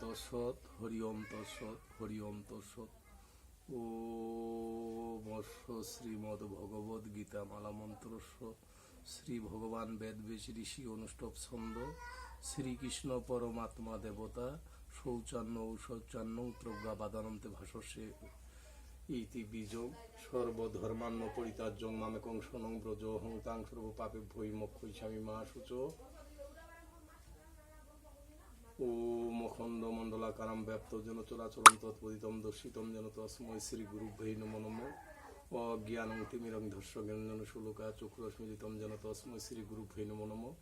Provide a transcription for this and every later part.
তৎসৎ হরি ওম তৎসৎ হরি ওম তৎসৎ। ও বর্ষ শ্রীমদ ভগবদ গীতা মালা মন্ত্রস্য শ্রী ভগবান বেদবেশ ঋষি অনুষ্ঠব ছন্দ শ্রীকৃষ্ণ পরমাত্মা দেবতা শৌচান্ন ঔশৌচান্ন প্রজ্ঞা বাদানন্তে ভাষসে ইতি বীজং সর্বধর্মান্ন পরিত্যাজ্যং মামেকং শনং ব্রজোহং তাং সর্ব পাপে ভৈ মোক্ষয়িষ্যামি মা শুচ। ওম অখণ্ড মণ্ডলাকারম ব্যাপ্ত যেন চরাচরম তৎপদিতম দর্শিতম যেন তস্মৈ শ্রী গুরুভ্যৈ নমো নমঃ। অজ্ঞানং তিমিরং ধস্য জ্ঞানং শূলকা চক্ষুরস্মিলিতম যেন তস্মৈ শ্রী গুরুভ্যৈ নমো নমঃ।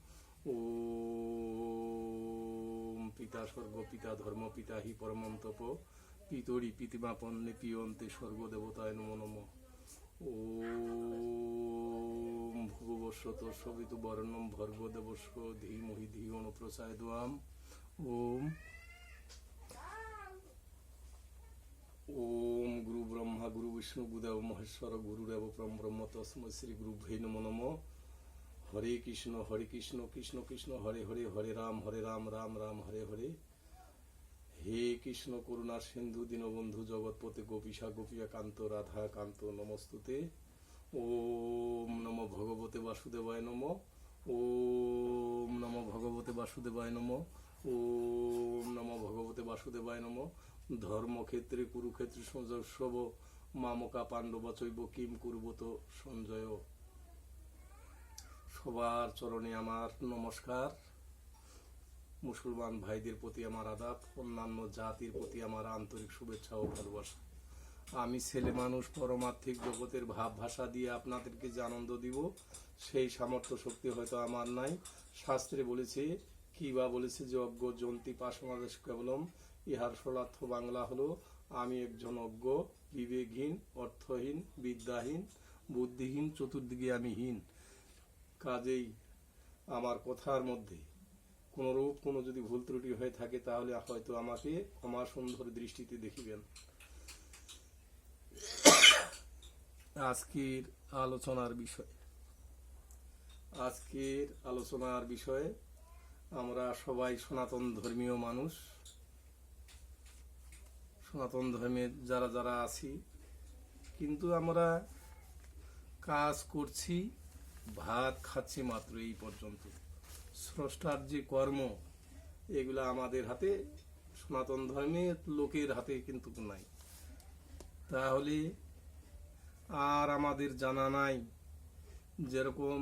ওম পিতা স্বর্গ পিতা ধর্ম পিতা হি পরমং তপ পিতরি পিতিমাপন্নে পিয়ন্তে স্বর্গদেবতায় নমো নমঃ। ওম ভুবস্বত সবিতু বর্ণম ভর্গদেবস্য ধীমহি ধিয়ো ন প্রচোদয়াৎ। ओम ओम गुरु ब्रह्मा गुरु विष्णु गुरुदेव महेश्वर गुरुदेव परम ब्रह्म तस्मै श्री गुरुभ्यै नमो नमः। हरे कृष्ण कृष्ण कृष्ण हरे हरे हरे राम राम राम हरे हरे। हे कृष्ण करुणा सिंधु दीनबंधु जगतपते गोपीशा गोपिया कांत राधा कांत नमस्तुते। ओम नमो भगवते वासुदेवाय नमः। ओम नमो भगवते वासुदेवाय नमः। ओम नमो भगवते वासुदेवाय नमः। धर्मक्षेत्रे कुरुक्षेत्रे संजयस्व मामका पांडव चैव किम कुर्वत संजय। सबार चरणे आमार नमस्कार। मुसलमान भाईदेर प्रति आमार आदाब, अन्यान्य जातिर प्रति आमार आंतरिक शुभेच्छा ओ भालोबासा। आमी छेले मानुष परमार्थिक जगतेर भाव भाषा दिए आपनादेरके जे आनंद দিব সেই সামর্থ্য শক্তি হয়তো আমার নাই। শাস্ত্রে বলেছে কিবা বলেছে যে অজ্ঞ জন্তি পাশমাদেশ কেবলম, ইহার সলার্থ বাংলা হলো আমি একজন অজ্ঞ, বিবেকহীন, অর্থহীন, বিদ্যাহীন, বুদ্ধিহীন, চতুর্দিকে আমি হীন। কাজেই আমার কথার মধ্যে কোনরূপ কোনো যদি ভুল ত্রুটি হয়ে থাকে তাহলে হয়তো আমাকে ক্ষমা সুন্দর দৃষ্টিতে দেখিবেন। আজকের আলোচনার বিষয়ে আমরা সবাই সনাতন ধর্মীয় মানুষ। সনাতন ধর্মের যারা যারা আছি, কিন্তু আমরা কাজ করছি, ভাত খাচ্ছি মাত্র এই পর্যন্ত। স্রষ্টার যে কর্ম এগুলা আমাদের হাতে, সনাতন ধর্মের লোকের হাতে কিন্তু নাই। তাহলে আর আমাদের জানা নাই যেরকম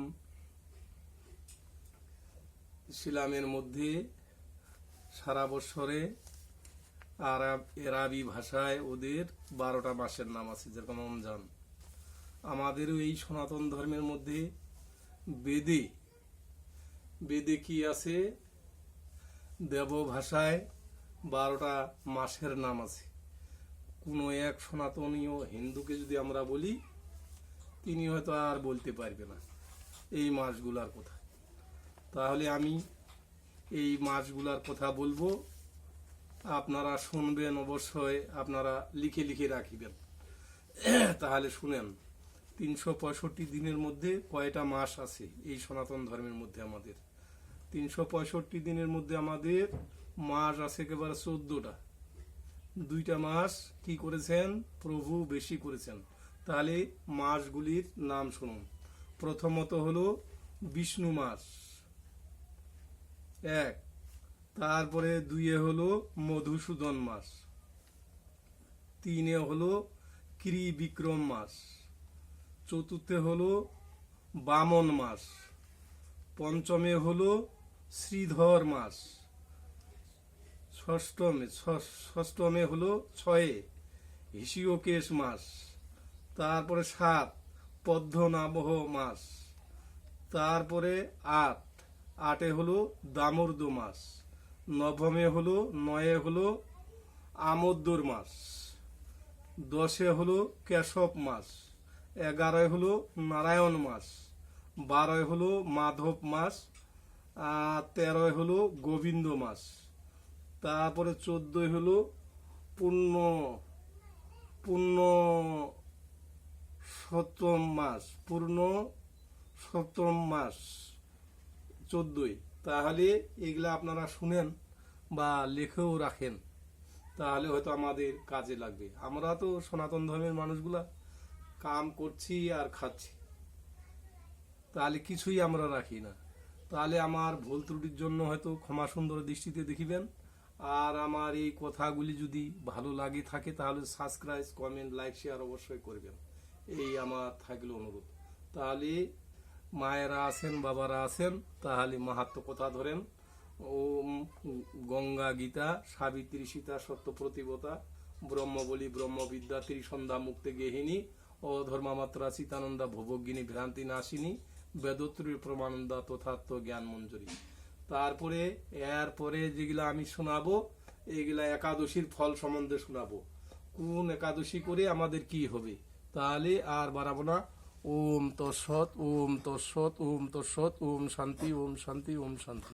ইসলামের মধ্যে সারা বছরে আরবি ভাষায় ওদের 12টা মাসের নাম আছে, যেরকম রমজান। আমাদেরও এই সনাতন ধর্মের মধ্যে বেদে কি আছে, দেব ভাষায় 12টা মাসের নাম আছে। কোনো এক সনাতনীয় হিন্দুকে যদি আমরা বলি, তিনি হয়তো আর বলতে পারবে না এই মাসগুলার কথা। তাহলে আমি এই মাসগুলার কথা বলবো, আপনারা শুনবেন, অবশ্যই আপনারা লিখে লিখে রাখিবেন। তাহলে শুনেন, 365 দিনের মধ্যে কয়টা মাস আছে এই সনাতন ধর্মের মধ্যে? আমাদের 365 দিনের মধ্যে আমাদের মাস আছে একেবারে 14টা। 2টা মাস কি করেছেন প্রভু বেশি করেছেন। তাহলে মাসগুলির নাম শুনুন। প্রথমত হলো বিষ্ণু মাস 1, তারপরে 2 হলো মধুসূদন মাস, 3 হলো ত্রিবিক্রম মাস, 4 হলো বামন মাস, 5 হলো শ্রীধর মাস, 6 হলো 6 হিষিয়কেশ মাস, তারপরে 7 পদ্মনাভহ মাস, তারপরে 8 হলো দামোদর মাস, 9 হলো 9 হলো আমোদর মাস, 10 হলো কেশব মাস, 11 হলো নারায়ণ মাস, 12 হলো মাধব মাস, 13 হলো গোবিন্দ মাস, তারপরে 14 হলো পূর্ণ সপ্তম মাস 14। তাহলে এগুলা আপনারা শুনেন বা লেখেও রাখেন। তাহলে হয়তো আমাদের কাজে লাগবে। আমরা তো সনাতন ধর্মের মানুষগুলা কাম করছি আর খাচ্ছি, তাহলে কিছুই আমরা রাখি না। তাহলে আমার ভুল ত্রুটির জন্য হয়তো ক্ষমা সুন্দর দৃষ্টিতে দেখিবেন। আর আমার এই কথাগুলি যদি ভালো লাগে থাকে তাহলে সাবস্ক্রাইব, কমেন্ট, লাইক, শেয়ার অবশ্যই করবেন, এই আমার থাকলে অনুরোধ। তাহলে মায়েরা আছেন, বাবারা আছেন, তাহলে মাহাত্ম কথা ধরেন। ওম গঙ্গা গীতা, সাবিত্রী সীতা সত্য প্রতিবতা, ব্রহ্মবলী ব্রহ্মবিদ্যা, ত্রিসন্ধ্যা মুক্তে গেহিনী, অধর্মামাত্রা চিতানন্দা ভোগিনী ভ্রান্তি নাশিনী, বেদত্রীর প্রমানন্দা তথাত্ম জ্ঞান মঞ্জুরি। তারপরে এরপরে যেগুলা আমি শোনাবো, এগুলা একাদশীর ফল সম্বন্ধে শোনাবো, কোন একাদশী করে আমাদের কি হবে। তাহলে আর বাড়াবো না। ওম তৎসৎ, ওম তৎসৎ, ওম তৎসৎ, ওম শান্তি, ওম শান্তি, ওম শান্তি।